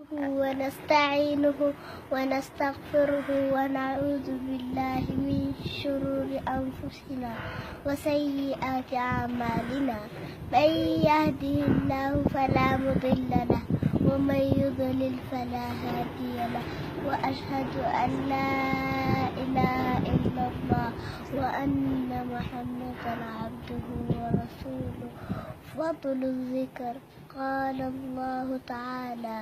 ونستعينه ونستغفره ونعوذ بالله من شرور أنفسنا وسيئات أعمالنا من يهده الله فلا مضل له ومن يضلل فلا هادي له وأشهد أن لا إله إلا الله وأن محمدا عبده ورسوله. فضل الذكر قال الله تعالى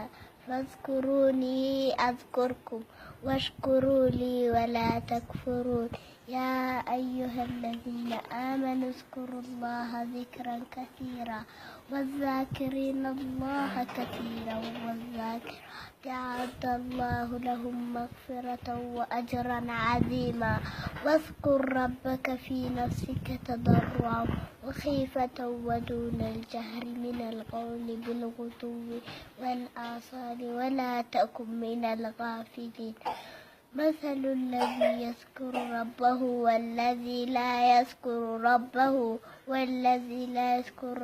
فاذكروني أذكركم واشكروا لي ولا تكفرون. يا أيها الذين آمنوا اذكروا الله ذكرا كثيرا والذاكرين الله كثيرا والذاكرات أعد الله لهم مغفرة وأجرا عظيما. واذكر ربك في نفسك تضرعا وخيفة ودون الجهر من القول بالغدو والآصال ولا تكن من الغافلين. مثل الذي يذكر ربه والذي لا يذكر ربه والذي لا يذكر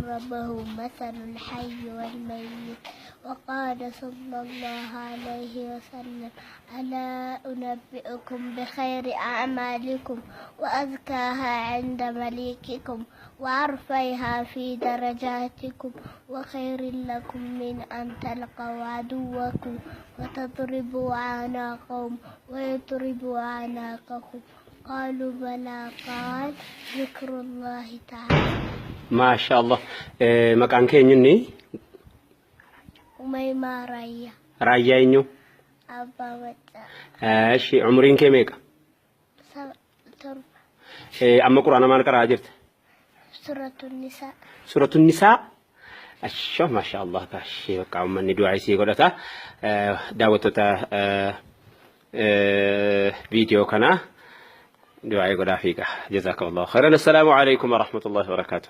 ربه مثل الحي والميت. وقال صلى الله عليه وسلم ألا أنبئكم بخير أعمالكم وأزكاها عند مليككم وأرفعها في درجاتكم وخير لكم من أن تلقوا عدوكم وتضربوا أعناقهم ويضربوا أعناقكم. قالوا بلى قال ذكر الله تعالى. ما شاء الله. مكان كيني وميما رايا إنيو أبا وجه شي عمرين كميكا تربة. أما قرآن ما نقرأ جرت سورة النساء أشوف ما شاء الله كاشي بقى من دعاء سيقولتا دعوتها فيديو كنا دعاء قدا فيك. جزاك الله خيرا. السلام عليكم ورحمة الله وبركاته.